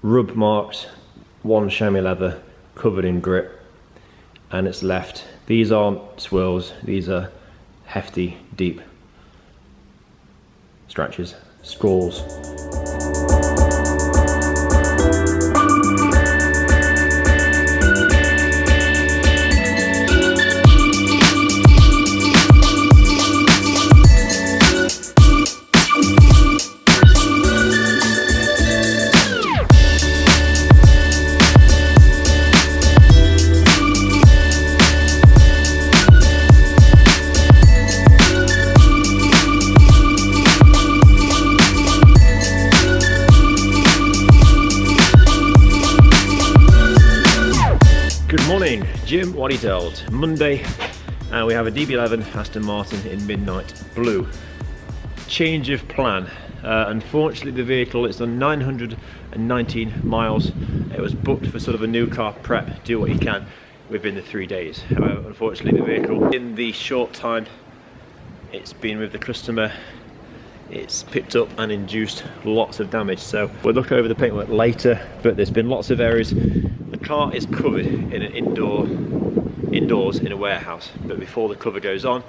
rub marks, one chamois leather covered in grit, and it's left. These aren't swirls, these are hefty, deep scratches, scrawls. Jim, WhiteDetails, Monday, and we have a DB11 Aston Martin in midnight blue. Change of plan. Unfortunately, the vehicle is done 919 miles. It was booked for sort of a new car prep, do what you can within the 3 days. However, unfortunately, the vehicle, in the short time it's been with the customer, it's picked up and induced lots of damage. So we'll look over the paintwork later, but there's been lots of areas. The car is covered in an indoors in a warehouse, but before the cover goes on,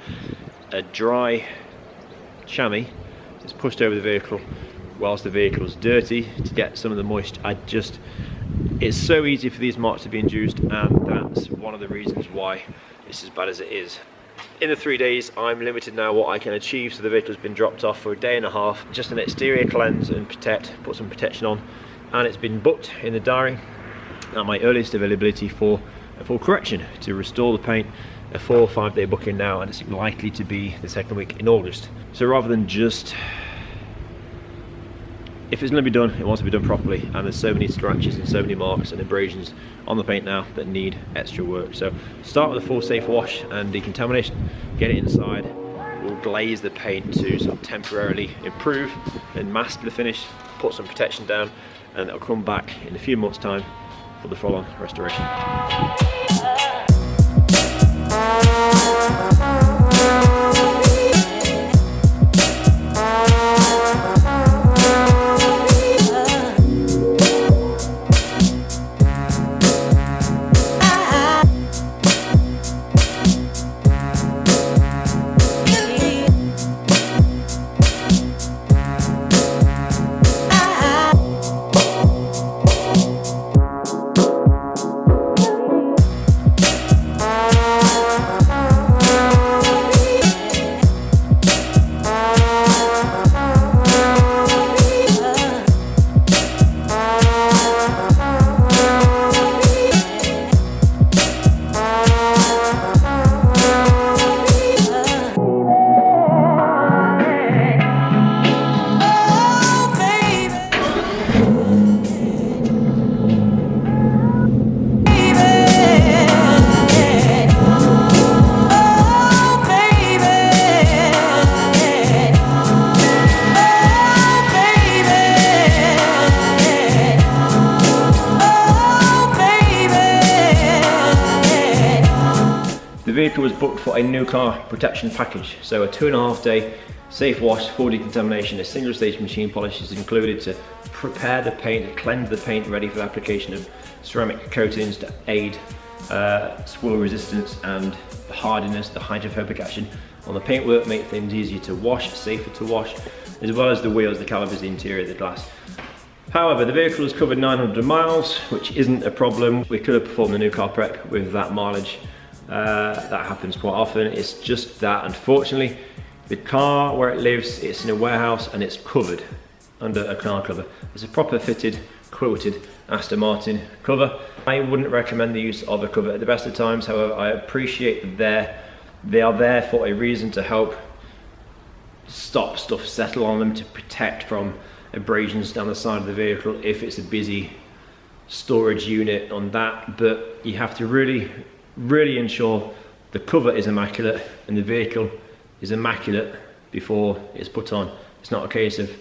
a dry chamois is pushed over the vehicle whilst the vehicle is dirty to get some of the moisture. It's so easy for these marks to be induced, and that's one of the reasons why it's as bad as it is. In the 3 days, I'm limited now what I can achieve, so the vehicle has been dropped off for a day and a half. Just an exterior cleanse and protect, put some protection on, and it's been booked in the diary at my earliest availability for a full correction to restore the paint. A 4 or 5 day booking now, and it's likely to be the second week in August. So rather than just, if it's going to be done, it wants to be done properly, and there's so many scratches and so many marks and abrasions on the paint now that need extra work. So start with a full safe wash and decontamination, get it inside. We'll glaze the paint to sort of temporarily improve and mask the finish, put some protection down, and it'll come back in a few months' time for the full-on restoration. The vehicle was booked for a new car protection package, so a 2.5 day safe wash, full decontamination, a single stage machine polish is included to prepare the paint, cleanse the paint ready for the application of ceramic coatings to aid swirl resistance and the hardiness, the hydrophobic action on the paintwork, make things easier to wash, safer to wash, as well as the wheels, the calipers, the interior, the glass. However, the vehicle has covered 900 miles, which isn't a problem. We could have performed the new car prep with that mileage. That happens quite often. It's just that, unfortunately, the car where it lives, it's in a warehouse and it's covered under a car cover. It's a proper fitted, quilted Aston Martin cover. I wouldn't recommend the use of a cover at the best of times. However, I appreciate that they are there for a reason, to help stop stuff settle on them, to protect from abrasions down the side of the vehicle if it's a busy storage unit on that. But you have to really ensure the cover is immaculate and the vehicle is immaculate before it's put on. It's not a case of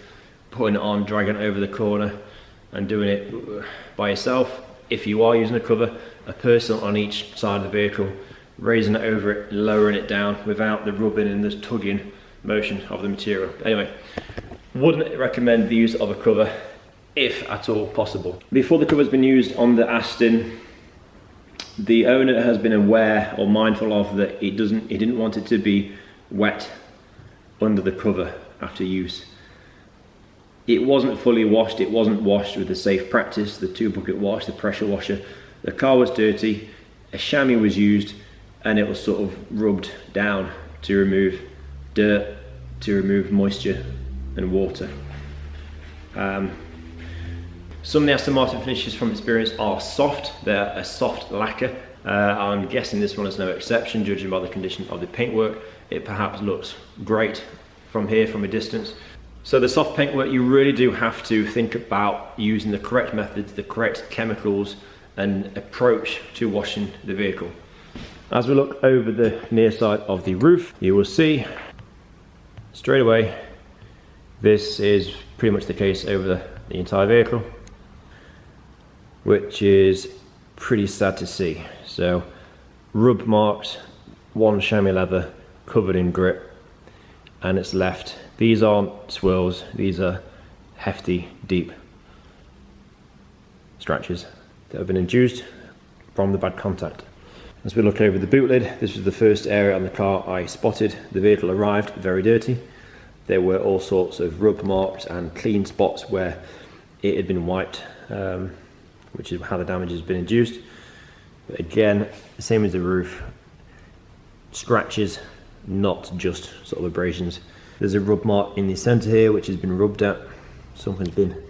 putting it on, dragging it over the corner and doing it by yourself. If you are using a cover, a person on each side of the vehicle, raising it over it, lowering it down without the rubbing and the tugging motion of the material. Anyway, wouldn't recommend the use of a cover if at all possible. Before the cover's been used on the Aston, the owner has been aware or mindful of that he didn't want it to be wet under the cover after use. It wasn't fully washed, it wasn't washed with the safe practice, the 2-bucket wash, the pressure washer. The car was dirty, a chamois was used, and it was sort of rubbed down to remove dirt, to remove moisture and water. Some of the Aston Martin finishes from experience are soft. They're a soft lacquer. I'm guessing this one is no exception, judging by the condition of the paintwork. It perhaps looks great from here, from a distance. So the soft paintwork, you really do have to think about using the correct methods, the correct chemicals and approach to washing the vehicle. As we look over the near side of the roof, you will see straight away this is pretty much the case over the entire vehicle, which is pretty sad to see. So rub marks, one chamois leather covered in grit, and it's left. These aren't swirls, these are hefty, deep scratches that have been induced from the bad contact. As we look over the boot lid, this was the first area on the car I spotted. The vehicle arrived very dirty. There were all sorts of rub marks and clean spots where it had been wiped, which is how the damage has been induced. But again, the same as the roof, scratches, not just sort of abrasions. There's a rub mark in the center here which has been rubbed at. Something's been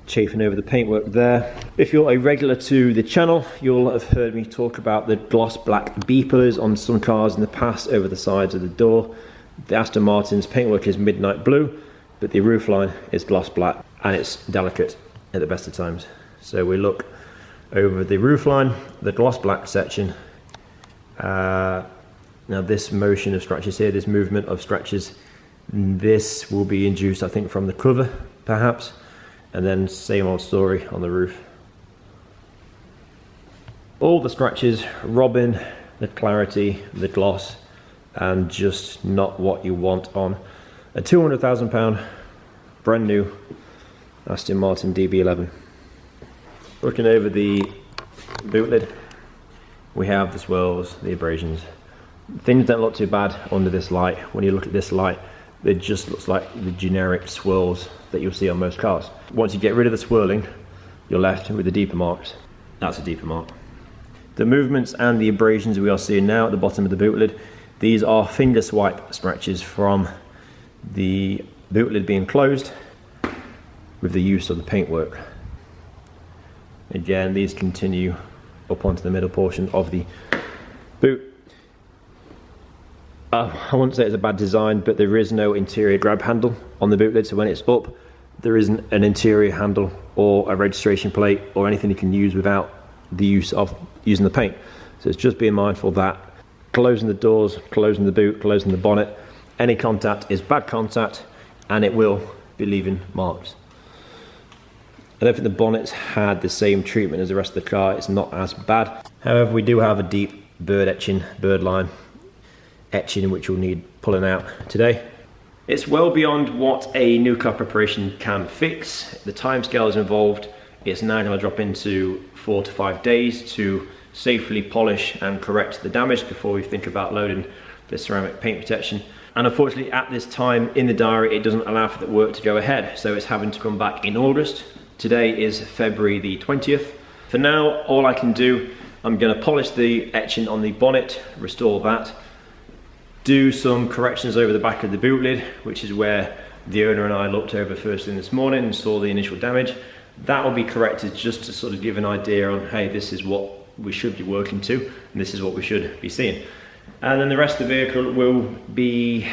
chafing over the paintwork there. If you're a regular to the channel, you'll have heard me talk about the gloss black beepers on some cars in the past over the sides of the door. The Aston Martin's paintwork is midnight blue, but the roofline is gloss black, and it's delicate at the best of times. So we look over the roofline, the gloss black section. Now this motion of scratches here, this movement of scratches, this will be induced, I think, from the cover perhaps, and then same old story on the roof. All the scratches robbing the clarity, the gloss, and just not what you want on a £200,000 brand new Aston Martin DB11. Looking over the boot lid, we have the swirls, the abrasions. Things don't look too bad under this light. When you look at this light, it just looks like the generic swirls that you'll see on most cars. Once you get rid of the swirling, you're left with the deeper marks. That's a deeper mark. The movements and the abrasions we are seeing now at the bottom of the boot lid, these are finger swipe scratches from the boot lid being closed with the use of the paintwork. Again, these continue up onto the middle portion of the boot. I wouldn't say it's a bad design, but there is no interior grab handle on the boot lid, so when it's up, there isn't an interior handle or a registration plate or anything you can use without the use of using the paint. So it's just being mindful that closing the doors, closing the boot, closing the bonnet, any contact is bad contact and it will be leaving marks. I don't think the bonnet's had the same treatment as the rest of the car, it's not as bad. However, we do have a deep bird etching, bird line etching, which we'll need pulling out today. It's well beyond what a new car preparation can fix. The timescales involved, it's now going to drop into 4 to 5 days to safely polish and correct the damage before we think about loading the ceramic paint protection. And unfortunately at this time in the diary, it doesn't allow for that work to go ahead, so it's having to come back in August. Today is February the 20th. For now, all I can do, I'm going to polish the etching on the bonnet, restore that, do some corrections over the back of the boot lid, which is where the owner and I looked over first thing this morning and saw the initial damage. That will be corrected just to sort of give an idea on, hey, this is what we should be working to, and this is what we should be seeing. And then the rest of the vehicle will be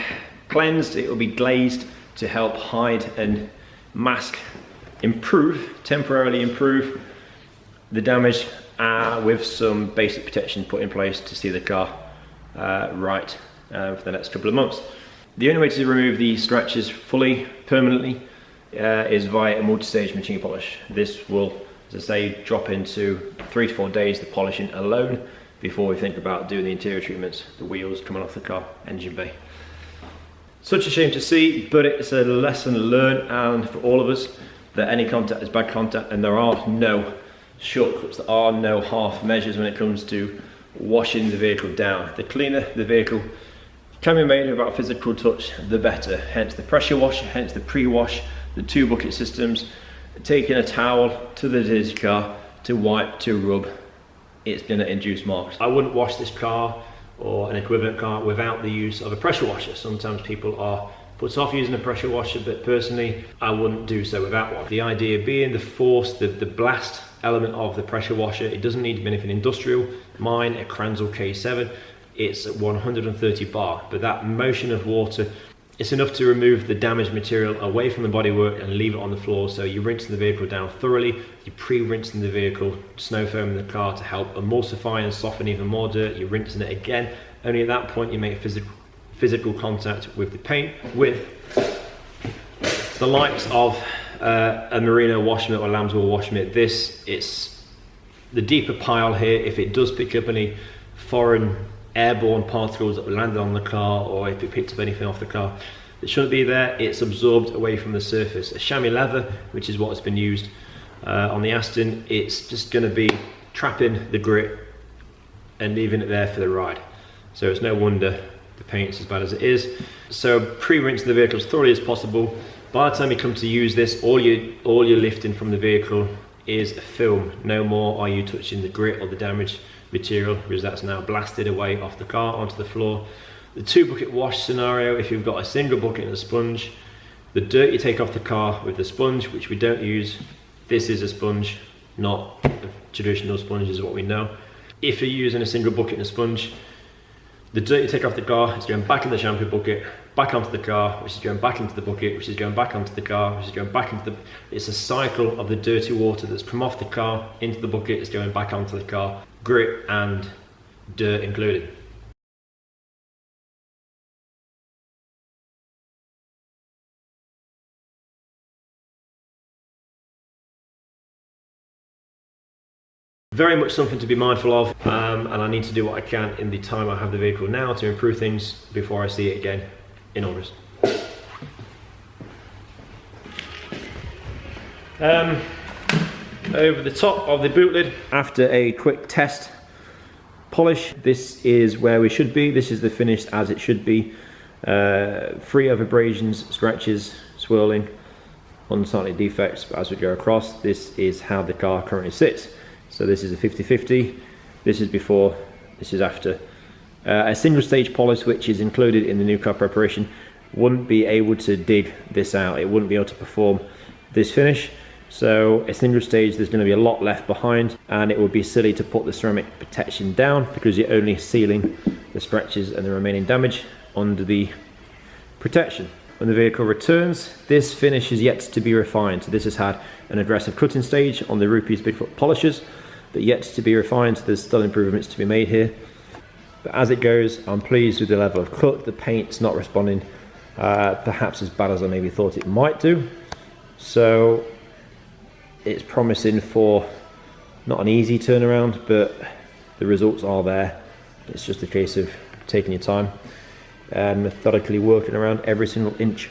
cleansed, it will be glazed to help hide and mask, temporarily improve the damage with some basic protection put in place to see the car right for the next couple of months. The only way to remove the scratches fully, permanently, is via a multi-stage machine polish. This will, as I say, drop into 3 to 4 days, the polishing alone, before we think about doing the interior treatments, the wheels coming off the car, engine bay. Such a shame to see, but it's a lesson learned, and for all of us, that any contact is bad contact, and there are no shortcuts, there are no half measures when it comes to washing the vehicle down. The cleaner the vehicle can be made without physical touch, the better. Hence the pressure wash, hence the pre-wash, the 2 bucket systems, taking a towel to the dirty car to wipe, to rub. It's going to induce marks. I wouldn't wash this car or an equivalent car without the use of a pressure washer. Sometimes people are put off using a pressure washer, but personally I wouldn't do so without one. The idea being the force, the blast element of the pressure washer. It doesn't need to be anything industrial. Mine, a Kranzel K7, it's at 130 bar, but that motion of water, it's enough to remove the damaged material away from the bodywork and leave it on the floor. So you're rinsing the vehicle down thoroughly, you're pre-rinsing the vehicle, snow foaming the car to help emulsify and soften even more dirt, you're rinsing it again. Only at that point you make physical contact with the paint. With the likes of a Merino wash mitt or Lambswool wash mitt, it's the deeper pile here. If it does pick up any foreign airborne particles that landed on the car, or if it picked up anything off the car that shouldn't be there, it's absorbed away from the surface. A chamois leather, which is what has been used on the Aston, it's just going to be trapping the grit and leaving it there for the ride. So it's no wonder the paint's as bad as it is. So pre-rinse the vehicle as thoroughly as possible. By the time you come to use this, all you're lifting from the vehicle is a film. No more are you touching the grit or the damaged material, because that's now blasted away off the car onto the floor. The 2 bucket wash scenario, if you've got a single bucket and a sponge, the dirt you take off the car with the sponge, which we don't use. This is a sponge, not a traditional sponge, is what we know. If you're using a single bucket and a sponge, the dirt you take off the car is going back in the shampoo bucket, back onto the car, which is going back into the bucket, which is going back onto the car, which is going back into the... It's a cycle of the dirty water that's come off the car into the bucket, is going back onto the car, grit and dirt included. Very much something to be mindful of, and I need to do what I can in the time I have the vehicle now to improve things before I see it again in August. Over the top of the boot lid, after a quick test polish, this is where we should be. This is the finish as it should be, free of abrasions, scratches, swirling, unsightly defects. But as we go across, this is how the car currently sits. So this is a 50-50, this is before, this is after. A single stage polish, which is included in the new car preparation, wouldn't be able to dig this out. It wouldn't be able to perform this finish. So a single stage, there's going to be a lot left behind, and it would be silly to put the ceramic protection down because you're only sealing the scratches and the remaining damage under the protection. When the vehicle returns, this finish is yet to be refined. So this has had an aggressive cutting stage on the Rupees Bigfoot polishers, but yet to be refined. There's still improvements to be made here. But as it goes, I'm pleased with the level of cut. The paint's not responding perhaps as bad as I maybe thought it might do. So it's promising for not an easy turnaround, but the results are there. It's just a case of taking your time and methodically working around every single inch.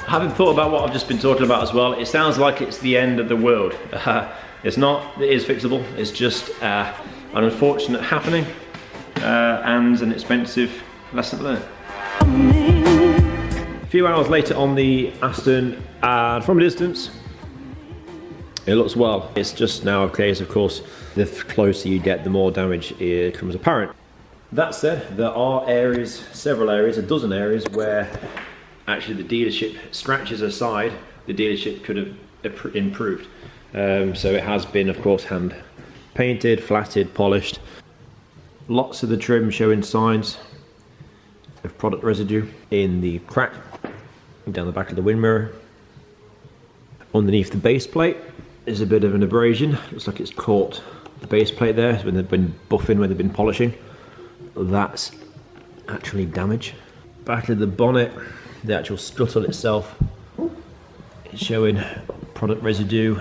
Having thought about what I've just been talking about as well, it sounds like it's the end of the world. It's not, it is fixable. It's just an unfortunate happening and an expensive lesson learned. A few hours later on the Aston, from a distance, it looks well. It's just now a case, of course, the closer you get, the more damage becomes apparent. That said, there are areas, several areas, a dozen areas where actually the dealership, scratches aside, the dealership could have improved. So it has been, of course, hand painted, flatted, polished. Lots of the trim showing signs of product residue in the crack down the back of the wind mirror. Underneath the base plate is a bit of an abrasion. Looks like it's caught the base plate there when they've been buffing, when they've been polishing. That's actually damage. Back of the bonnet, the actual scuttle itself is showing product residue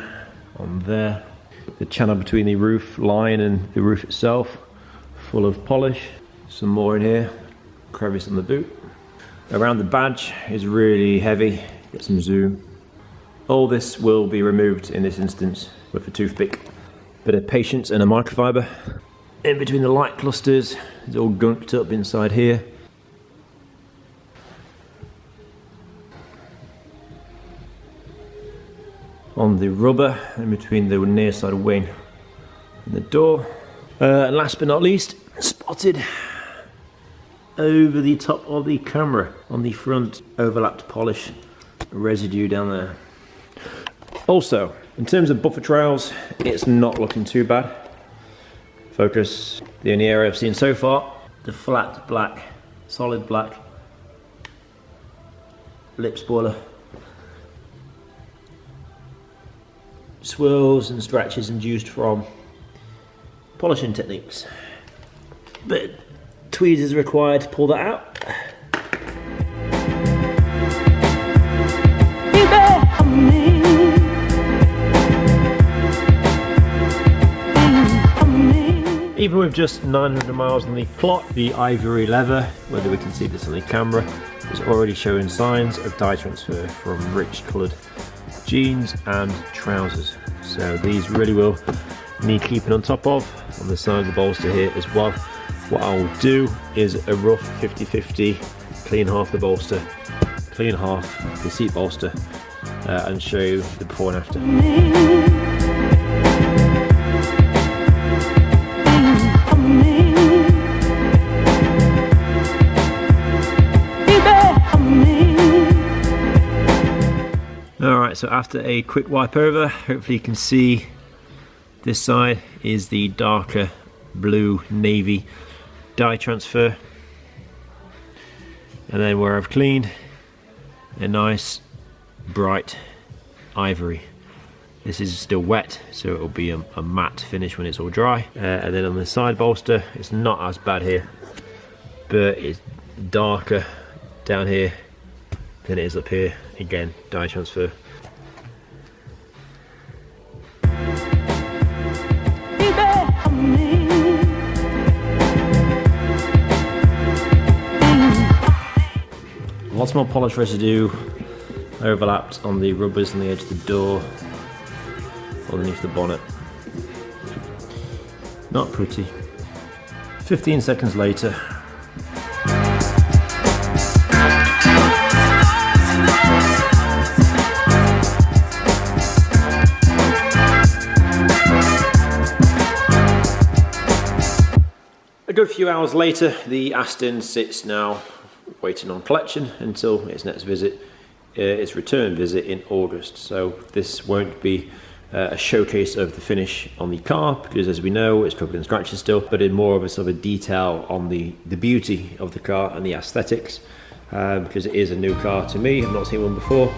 on there. The channel between the roof line and the roof itself, full of polish. Some more in here, crevice on the boot. Around the badge is really heavy, get some zoom. All this will be removed in this instance with a toothpick. Bit of patience and a microfiber. In between the light clusters, it's all gunked up inside here. On the rubber, in between the near side wing and the door. And last but not least, spotted over the top of the camera on the front, overlapped polish residue down there. Also, in terms of buffer trails, it's not looking too bad. Focus, the only area I've seen so far, the flat black, solid black lip spoiler. Swirls and scratches induced from polishing techniques. But tweezers are required to pull that out. Even with just 900 miles on the clock, the ivory leather, whether we can see this on the camera, is already showing signs of dye transfer from rich coloured jeans and trousers. So these really will need keeping on top of on the side of the bolster here as well. What I will do is a rough 50-50, clean half the bolster, clean half the seat bolster, and show you the before and after. Alright, so after a quick wipe over, hopefully you can see this side is the darker blue navy dye transfer, and then where I've cleaned, a nice bright ivory. This is still wet, so it'll be a matte finish when it's all dry. And then on the side bolster, it's not as bad here, but it's darker down here than it is up here. Again, dye transfer. Lots more polish residue overlapped on the rubbers on the edge of the door, underneath the bonnet. Not pretty. 15 seconds later, a good few hours later, the Aston sits now waiting on collection until its next visit, its return visit in August. So this won't be a showcase of the finish on the car, because as we know, it's covered in scratches still, but in more of a sort of detail on the beauty of the car and the aesthetics, because it is a new car to me. I've not seen one before.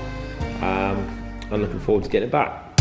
I'm looking forward to getting it back.